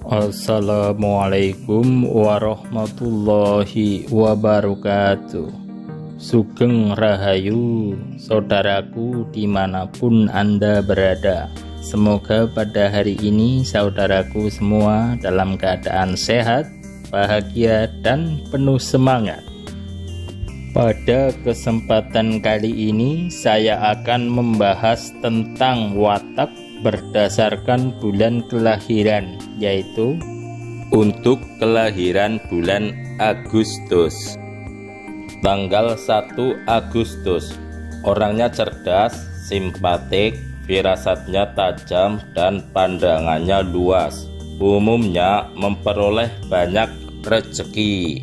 Assalamualaikum warahmatullahi wabarakatuh. Sugeng Rahayu, saudaraku dimanapun Anda berada. Semoga pada hari ini saudaraku semua dalam keadaan sehat, bahagia, dan penuh semangat. Pada kesempatan kali ini saya akan membahas tentang watak berdasarkan bulan kelahiran, yaitu untuk kelahiran bulan Agustus. Tanggal 1 Agustus, orangnya cerdas, simpatik, firasatnya tajam, dan pandangannya luas. Umumnya memperoleh banyak rezeki.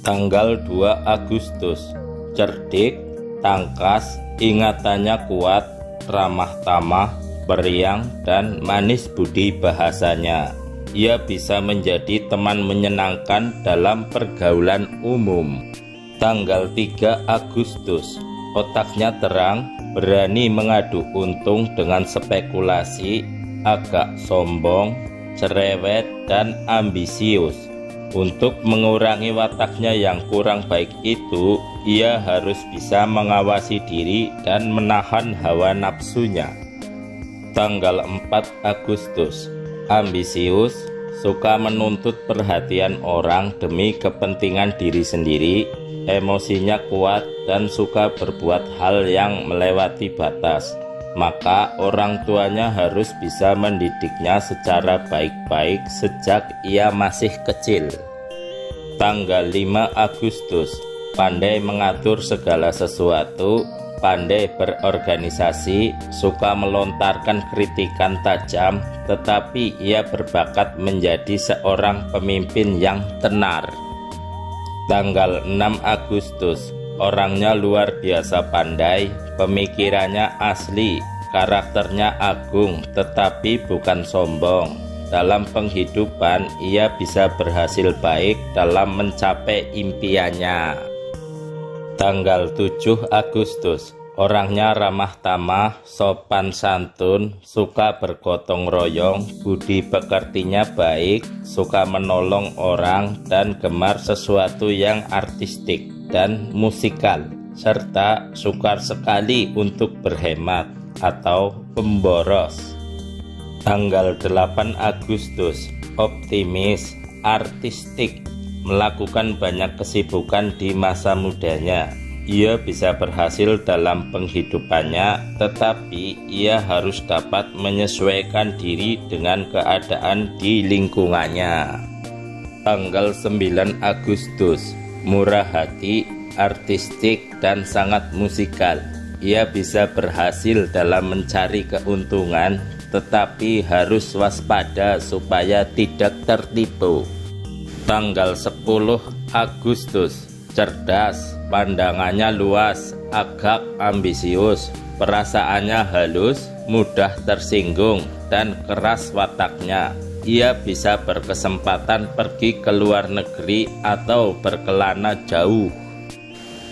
Tanggal 2 Agustus, cerdik, tangkas, ingatannya kuat, ramah tamah, periang, dan manis budi bahasanya. Ia bisa menjadi teman menyenangkan dalam pergaulan umum. Tanggal 3 Agustus, otaknya terang, berani mengadu untung dengan spekulasi, agak sombong, cerewet, dan ambisius. Untuk mengurangi wataknya yang kurang baik itu, ia harus bisa mengawasi diri dan menahan hawa nafsunya. Tanggal 4 Agustus, ambisius, suka menuntut perhatian orang demi kepentingan diri sendiri, emosinya kuat, dan suka berbuat hal yang melewati batas. Maka orang tuanya harus bisa mendidiknya secara baik-baik sejak ia masih kecil. Tanggal 5 Agustus, pandai mengatur segala sesuatu, pandai berorganisasi, suka melontarkan kritikan tajam, tetapi ia berbakat menjadi seorang pemimpin yang tenar. Tanggal 6 Agustus, orangnya luar biasa pandai, pemikirannya asli, karakternya agung, tetapi bukan sombong. Dalam penghidupan, ia bisa berhasil baik dalam mencapai impiannya. Tanggal 7 Agustus, orangnya ramah tamah, sopan santun, suka bergotong royong, budi pekertinya baik, suka menolong orang, dan gemar sesuatu yang artistik dan musikal, serta sukar sekali untuk berhemat atau pemboros. Tanggal 8 Agustus, optimis, artistik, melakukan banyak kesibukan di masa mudanya. Ia bisa berhasil dalam penghidupannya, tetapi ia harus dapat menyesuaikan diri dengan keadaan di lingkungannya. Tanggal 9 Agustus, murah hati, artistik, dan sangat musikal. Ia bisa berhasil dalam mencari keuntungan, tetapi harus waspada supaya tidak tertipu. Tanggal 10 Agustus, cerdas, pandangannya luas, agak ambisius, perasaannya halus, mudah tersinggung, dan keras wataknya. Ia bisa berkesempatan pergi ke luar negeri atau berkelana jauh.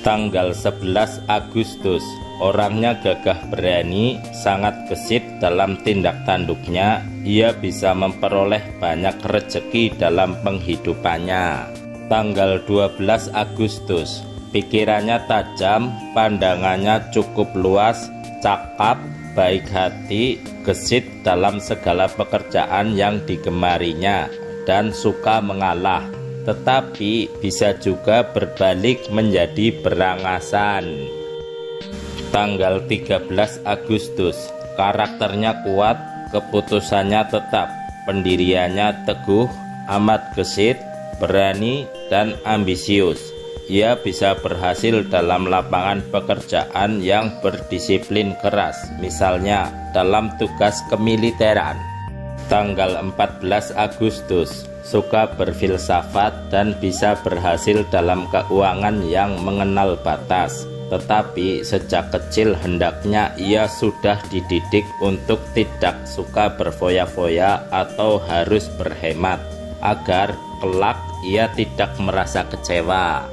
Tanggal 11 Agustus, orangnya gagah berani, sangat gesit dalam tindak tanduknya. Ia bisa memperoleh banyak rezeki dalam penghidupannya. Tanggal 12 Agustus, pikirannya tajam, pandangannya cukup luas, cakap, baik hati, gesit dalam segala pekerjaan yang digemarinya, dan suka mengalah. Tetapi bisa juga berbalik menjadi berangasan. Tanggal 13 Agustus, karakternya kuat, keputusannya tetap, pendiriannya teguh, amat gesit, berani, dan ambisius. Ia bisa berhasil dalam lapangan pekerjaan yang berdisiplin keras, misalnya dalam tugas kemiliteran. Tanggal 14 Agustus, suka berfilsafat dan bisa berhasil dalam keuangan yang mengenal batas. Tetapi sejak kecil hendaknya ia sudah dididik untuk tidak suka berfoya-foya atau harus berhemat, agar kelak ia tidak merasa kecewa.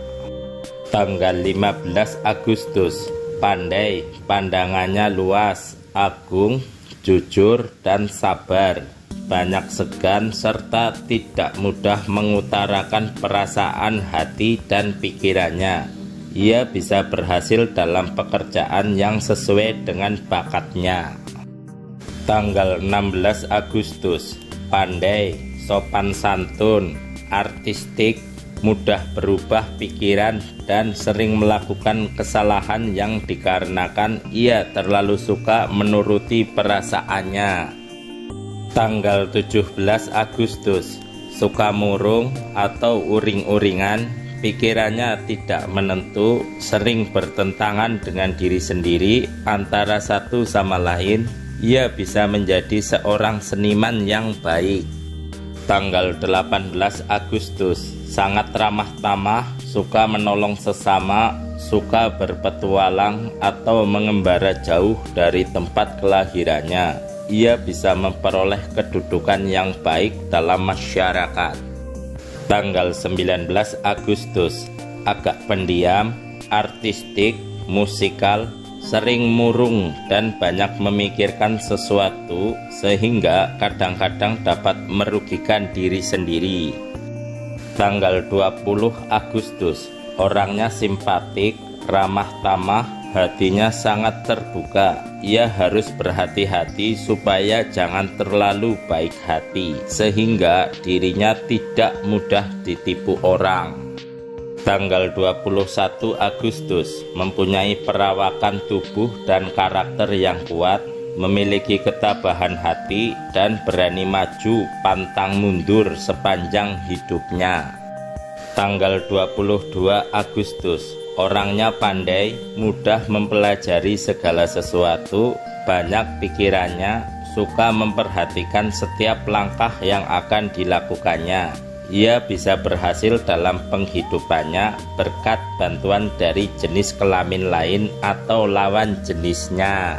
Tanggal 15 Agustus, pandai, pandangannya luas, agung, jujur, dan sabar. banyak segan, serta tidak mudah mengutarakan perasaan hati dan pikirannya. Ia bisa berhasil dalam pekerjaan yang sesuai dengan bakatnya. Tanggal 16 Agustus, pandai, sopan santun, artistik, mudah berubah pikiran, dan sering melakukan kesalahan yang dikarenakan ia terlalu suka menuruti perasaannya. Tanggal 17 Agustus, suka murung atau uring-uringan, pikirannya tidak menentu, sering bertentangan dengan diri sendiri antara satu sama lain. Ia bisa menjadi seorang seniman yang baik. Tanggal 18 Agustus, sangat ramah tamah, suka menolong sesama, suka berpetualang atau mengembara jauh dari tempat kelahirannya. Ia bisa memperoleh kedudukan yang baik dalam masyarakat. Tanggal 19 Agustus, agak pendiam, artistik, musikal, sering murung dan banyak memikirkan sesuatu sehingga kadang-kadang dapat merugikan diri sendiri. Tanggal 20 Agustus, orangnya simpatik, ramah tamah, hatinya sangat terbuka. Ia harus berhati-hati supaya jangan terlalu baik hati sehingga dirinya tidak mudah ditipu orang. Tanggal 21 Agustus, mempunyai perawakan tubuh dan karakter yang kuat, memiliki ketabahan hati, dan berani maju pantang mundur sepanjang hidupnya. Tanggal 22 Agustus, orangnya pandai, mudah mempelajari segala sesuatu, banyak pikirannya, suka memperhatikan setiap langkah yang akan dilakukannya. Ia bisa berhasil dalam penghidupannya berkat bantuan dari jenis kelamin lain atau lawan jenisnya.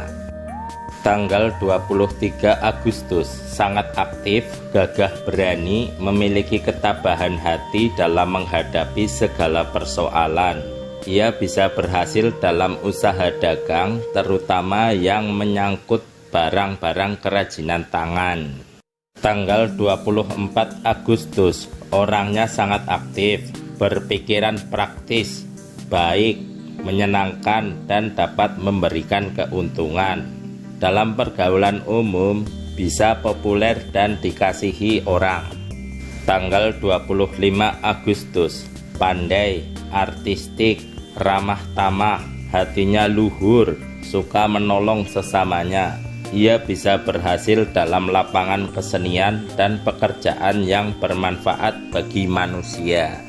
Tanggal 23 Agustus, sangat aktif, gagah berani, memiliki ketabahan hati dalam menghadapi segala persoalan. Ia bisa berhasil dalam usaha dagang, terutama yang menyangkut barang-barang kerajinan tangan. Tanggal 24 Agustus, orangnya sangat aktif, berpikiran praktis, baik, menyenangkan, dan dapat memberikan keuntungan. Dalam pergaulan umum, bisa populer dan dikasihi orang. Tanggal 25 Agustus, pandai, artistik, ramah tamah, hatinya luhur, suka menolong sesamanya. Ia bisa berhasil dalam lapangan kesenian dan pekerjaan yang bermanfaat bagi manusia.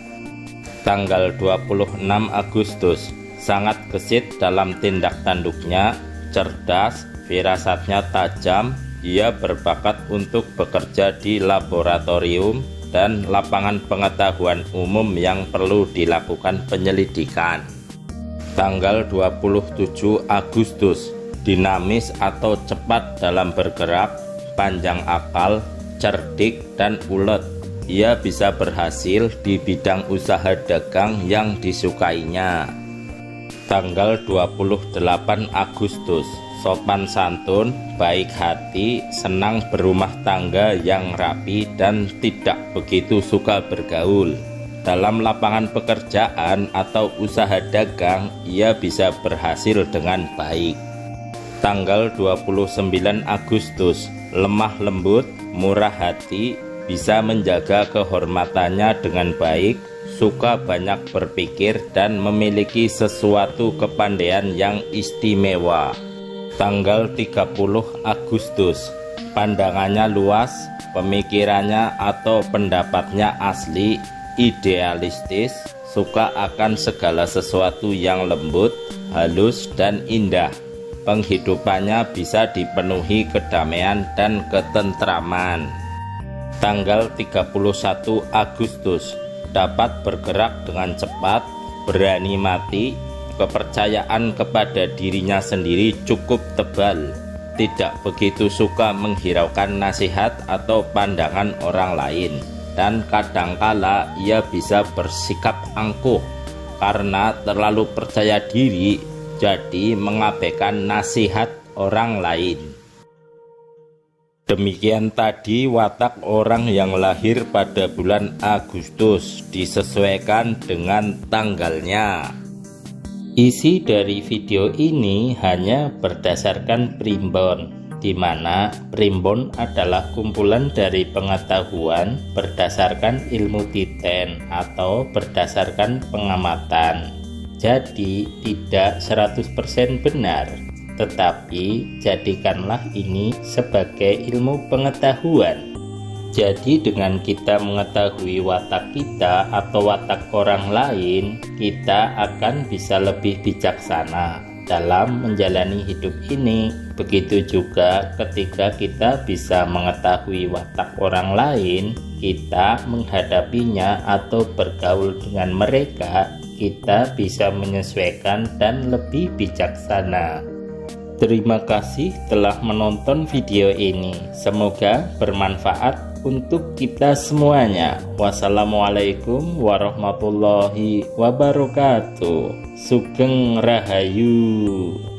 Tanggal 26 Agustus, sangat gesit dalam tindak tanduknya, cerdas, firasatnya tajam. Ia berbakat untuk bekerja di laboratorium dan lapangan pengetahuan umum yang perlu dilakukan penyelidikan. Tanggal 27 Agustus, dinamis atau cepat dalam bergerak, panjang akal, cerdik, dan ulet. Ia bisa berhasil di bidang usaha dagang yang disukainya. Tanggal 28 Agustus, sopan santun, baik hati, senang berumah tangga yang rapi, dan tidak begitu suka bergaul. Dalam lapangan pekerjaan atau usaha dagang, ia bisa berhasil dengan baik. Tanggal 29 Agustus, lemah lembut, murah hati, bisa menjaga kehormatannya dengan baik, suka banyak berpikir, dan memiliki sesuatu kepandaian yang istimewa. Tanggal 30 Agustus, pandangannya luas, pemikirannya atau pendapatnya asli, idealistis, suka akan segala sesuatu yang lembut, halus, dan indah. Penghidupannya bisa dipenuhi kedamaian dan ketentraman. Tanggal 31 Agustus, dapat bergerak dengan cepat, berani mati, kepercayaan kepada dirinya sendiri cukup tebal, tidak begitu suka menghiraukan nasihat atau pandangan orang lain, dan kadangkala ia bisa bersikap angkuh karena terlalu percaya diri, jadi mengabaikan nasihat orang lain. Demikian tadi watak orang yang lahir pada bulan Agustus, disesuaikan dengan tanggalnya. Isi dari video ini hanya berdasarkan primbon, di mana primbon adalah kumpulan dari pengetahuan berdasarkan ilmu titen atau berdasarkan pengamatan. Jadi tidak 100% benar, tetapi jadikanlah ini sebagai ilmu pengetahuan. Jadi dengan kita mengetahui watak kita atau watak orang lain, kita akan bisa lebih bijaksana dalam menjalani hidup ini. Begitu juga ketika kita bisa mengetahui watak orang lain, kita menghadapinya atau bergaul dengan mereka, kita bisa menyesuaikan dan lebih bijaksana. Terima kasih telah menonton video ini. Semoga bermanfaat untuk kita semuanya. Wassalamualaikum warahmatullahi wabarakatuh. Sugeng Rahayu.